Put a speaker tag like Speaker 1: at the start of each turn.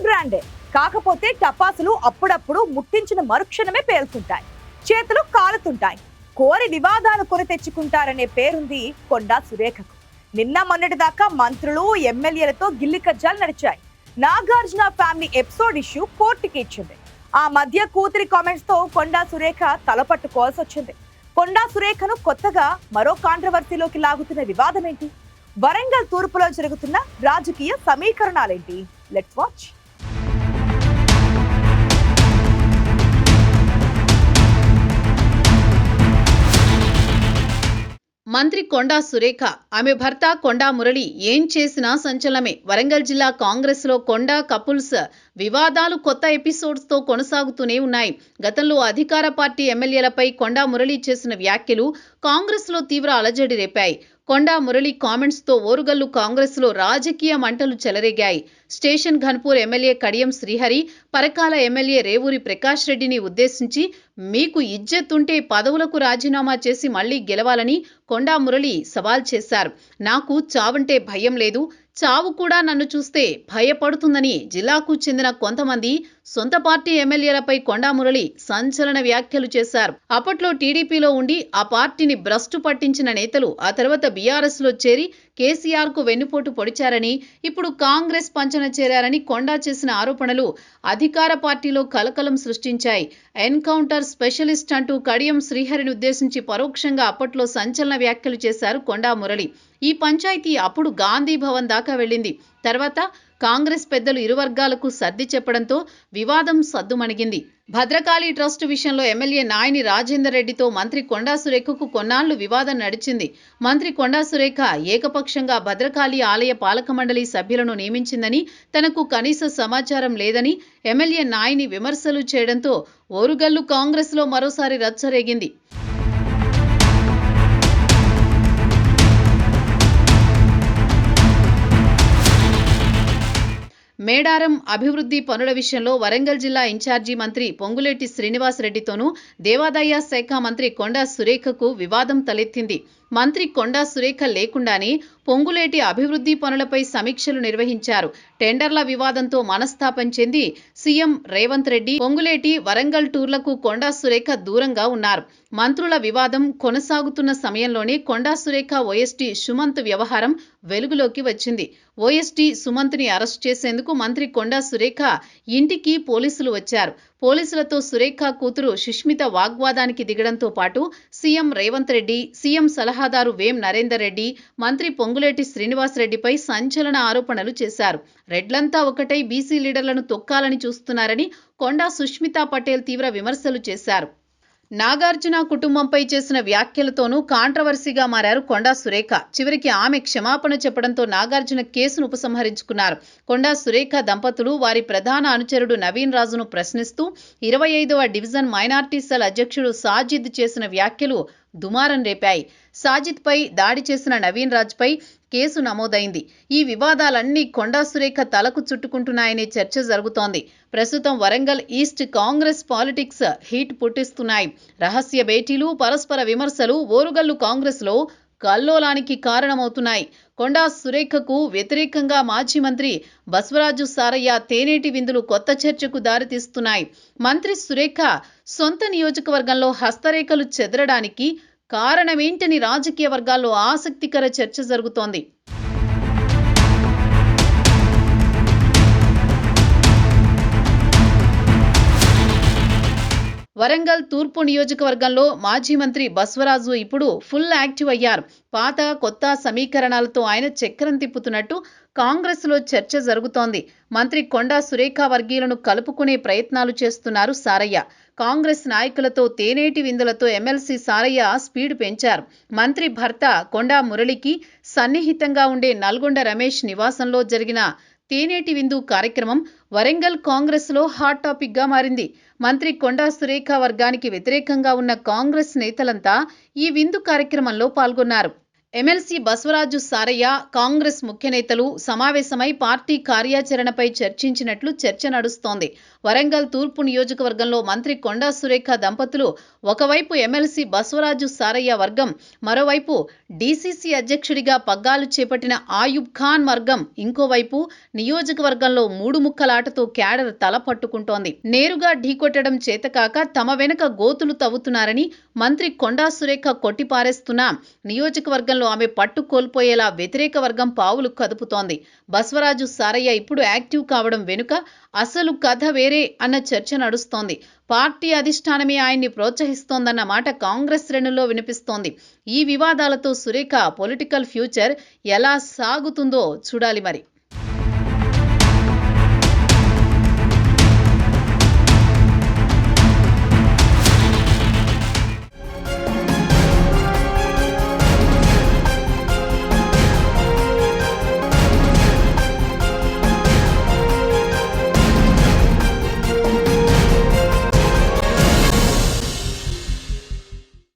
Speaker 1: బ్రాండే. కాకపోతే టపాసులు అప్పుడప్పుడు ముట్టించిన మరుక్షణమే పేలుతుంటాయి, చేతులు కాలుతుంటాయి. కోరి వివాదాలు కొని తెచ్చుకుంటారనే పేరుంది కొండా సురేఖకు. నిన్న మొన్నటి దాకా మంత్రులు ఎమ్మెల్యేలతో గిల్లి కజ్జాలు నడిచాయి. నాగార్జున ఫ్యామిలీ ఎపిసోడ్ ఇష్యూ కోర్టుకి ఇచ్చింది. ఆ మధ్య కూతురి కామెంట్స్ తో కొండా సురేఖ తలపట్టుకోవాల్సి వచ్చింది. కొండా సురేఖను కొత్తగా మరో కాంట్రవర్సీలోకి లాగుతున్న వివాదం ఏంటి? వరంగల్ తూర్పులో జరుగుతున్న రాజకీయ సమీకరణాలేంటి? Let's watch.
Speaker 2: మంత్రి కొండా సురేఖ, ఆమె భర్త కొండా మురళి ఏం చేసినా సంచలనమే. వరంగల్ జిల్లా కాంగ్రెస్ లో కొండా కపుల్స్ వివాదాలు కొత్త ఎపిసోడ్స్ తో కొనసాగుతూనే ఉన్నాయి. గతంలో అధికార పార్టీ ఎమ్మెల్యేలపై కొండా మురళి చేసిన వ్యాఖ్యలు కాంగ్రెస్ లో తీవ్ర అలజడి రేపాయి. కొండా మురళి కామెంట్స్ తో ఓరుగల్లు కాంగ్రెస్ లో రాజకీయ మంటలు చెలరేగాయి. Station Ghanpur MLA Kadiyam Srihari, Parakala MLA Revuri Prakash రెడ్డిని ఉద్దేశించి మీకు ఇజ్జెత్తుంటే పదవులకు రాజీనామా చేసి మళ్లీ గెలవాలని కొండా మురళి సవాల్ చేశారు. నాకు చావంటే భయం లేదు, చావు కూడా నన్ను చూస్తే భయపడుతుందని జిల్లాకు చెందిన కొంతమంది సొంత పార్టీ ఎమ్మెల్యేలపై కొండా మురళి సంచలన వ్యాఖ్యలు చేశారు. అప్పట్లో టీడీపీలో ఉండి ఆ పార్టీని భ్రష్టు పట్టించిన నేతలు ఆ తర్వాత బీఆర్ఎస్ లో చేరి కేసీఆర్ కు వెన్నుపోటు పొడిచారని, ఇప్పుడు కాంగ్రెస్ పంచన చేరారని కొండా చేసిన ఆరోపణలు అధికార పార్టీలో కలకలం సృష్టించాయి. ఎన్కౌంటర్ స్పెషలిస్ట్ అంటూ కడియం శ్రీహరిని ఉద్దేశించి పరోక్షంగా అప్పట్లో సంచలన వ్యాఖ్యలు చేశారు కొండా మురళి. ఈ పంచాయతీ అప్పుడు గాంధీ భవన్ దాకా వెళ్ళింది. తర్వాత కాంగ్రెస్ పెద్దలు ఇరు వర్గాలకు సర్ది చెప్పడంతో వివాదం సద్దుమణిగింది. భద్రకాళి ట్రస్ట్ విషయంలో ఎమ్మెల్యే నాయని రాజేందర్ రెడ్డితో మంత్రి కొండా సురేఖకు కొన్నాళ్లు వివాదం నడిచింది. మంత్రి కొండా సురేఖ ఏకపక్షంగా భద్రకాళి ఆలయ పాలక మండలి సభ్యులను నియమించిందని, తనకు కనీస సమాచారం లేదని ఎమ్మెల్యే నాయని విమర్శలు చేయడంతో ఓరుగల్లు కాంగ్రెస్ లో మరోసారి రచ్చరేగింది. మేడారం అభివృద్ధి పనుల విషయంలో వరంగల్ జిల్లా ఇన్ఛార్జి మంత్రి పొంగులేటి శ్రీనివాస్ రెడ్డితోనూ దేవాదాయ శాఖ మంత్రి కొండా సురేఖకు వివాదం తలెత్తింది. మంత్రి కొండా సురేఖ లేకుండానే పొంగులేటి అభివృద్ధి పనులపై సమీక్షలు నిర్వహించారు. టెండర్ల వివాదంతో మనస్తాపం చెంది సీఎం రేవంత్ రెడ్డి, పొంగులేటి వరంగల్ టూర్లకు కొండా సురేఖ దూరంగా ఉన్నారు. మంత్రుల వివాదం కొనసాగుతున్న సమయంలోనే కొండా సురేఖ ఓఎస్టీ సుమంత్ వ్యవహారం వెలుగులోకి వచ్చింది. ఓఎస్టీ సుమంత్ని అరెస్ట్ చేసేందుకు మంత్రి కొండా సురేఖ ఇంటికి పోలీసులు వచ్చారు. పోలీసులతో సురేఖ కూతురు సుష్మిత వాగ్వాదానికి దిగడంతో పాటు సీఎం రేవంత్ రెడ్డి, సీఎం సలహాదారు వేం నరేందర్ రెడ్డి, మంత్రి పొంగులేటి శ్రీనివాస్ రెడ్డిపై సంచలన ఆరోపణలు చేశారు. రెడ్లంతా ఒకటై బీసీ లీడర్లను తొక్కాలని చూస్తున్నారని కొండా సుష్మితా పటేల్ తీవ్ర విమర్శలు చేశారు. నాగార్జున కుటుంబంపై చేసిన వ్యాఖ్యలతోనూ కాంట్రవర్సీగా మారారు కొండా సురేఖ. చివరికి ఆమె క్షమాపణ చెప్పడంతో నాగార్జున కేసును ఉపసంహరించుకున్నారు. కొండా సురేఖ దంపతులు వారి ప్రధాన అనుచరుడు నవీన్ రాజును ప్రశ్నిస్తూ 25వ డివిజన్ మైనార్టీ సెల్ అధ్యక్షుడు సాజిద్ చేసిన వ్యాఖ్యలు దుమారం రేపాయి. సాజిద్ పై దాడి చేసిన నవీన్ రాజ్ పై కేసు నమోదైంది. ఈ వివాదాలన్నీ కొండా సురేఖ తలకు చుట్టుకుంటున్నాయనే చర్చ జరుగుతోంది. ప్రస్తుతం Warangal east Congress politics heat పుట్టిస్తున్నాయి. రహస్య భేటీలు, పరస్పర విమర్శలు ఓరుగల్లు కాంగ్రెస్ లో కల్లోలానికి కారణమవుతున్నాయి. కొండా సురేఖకు వ్యతిరేకంగా మాజీ మంత్రి బస్వరాజు సారయ్య తేనేటి విందులు కొత్త చర్చకు దారితీస్తున్నాయి. మంత్రి సురేఖ సొంత నియోజకవర్గంలో హస్తరేఖలు చెదరడానికి కారణమేంటని రాజకీయ వర్గాల్లో ఆసక్తికర చర్చ జరుగుతోంది. వరంగల్ తూర్పు నియోజకవర్గంలో మాజీ మంత్రి బస్వరాజు ఇప్పుడు ఫుల్ యాక్టివ్ అయ్యారు. పాత కొత్త సమీకరణాలతో ఆయన చక్రం తిప్పుతున్నట్టు కాంగ్రెస్ లో చర్చ జరుగుతోంది. మంత్రి కొండా సురేఖ వర్గీయులను కలుపుకునే ప్రయత్నాలు చేస్తున్నారు సారయ్య. కాంగ్రెస్ నాయకులతో తేనేటి విందులతో ఎమ్మెల్సీ సారయ్య స్పీడ్ పెంచారు. మంత్రి భర్త కొండా మురళికి సన్నిహితంగా ఉండే నల్గొండ రమేష్ నివాసంలో జరిగిన తేనేటి విందు కార్యక్రమం వరంగల్ కాంగ్రెస్ లో హాట్ టాపిక్ గా మారింది. మంత్రి కొండా సురేఖ వర్గానికి వ్యతిరేకంగా ఉన్న కాంగ్రెస్ నేతలంతా ఈ విందు కార్యక్రమంలో పాల్గొన్నారు. ఎమ్మెల్సీ బసవరాజు సారయ్య కాంగ్రెస్ ముఖ్య నేతలు సమావేశమై పార్టీ కార్యాచరణపై చర్చించినట్లు చర్చ నడుస్తోంది. వరంగల్ తూర్పు నియోజకవర్గంలో మంత్రి కొండా సురేఖ దంపతులు ఒకవైపు ఎమ్మెల్సీ బసవరాజు సారయ్య వర్గం, మరోవైపు డీసీసీ అధ్యక్షుడిగా పగ్గాలు చేపట్టిన ఆయూబ్ ఖాన్ వర్గం ఇంకోవైపు నియోజకవర్గంలో మూడు ముక్కలాటతో క్యాడర్ తల పట్టుకుంటోంది. నేరుగా ఢీకొట్టడం చేతకాక తమ వెనుక గోతులు తవ్వుతున్నారని మంత్రి కొండా సురేఖ కొట్టిపారేస్తున్నా నియోజకవర్గంలో ఆమె పట్టు కోల్పోయేలా వ్యతిరేక వర్గం పావులు కదుపుతోంది. బసవరాజు సారయ్య ఇప్పుడు యాక్టివ్ కావడం వెనుక అసలు కథ వేరే అన్న చర్చ నడుస్తోంది. పార్టీ అధిష్టానమే ఆయన్ని ప్రోత్సహిస్తోందన్న మాట కాంగ్రెస్ శ్రేణుల్లో వినిపిస్తోంది. ఈ వివాదాలతో సురేఖ పొలిటికల్ ఫ్యూచర్ ఎలా సాగుతుందో చూడాలి మరి.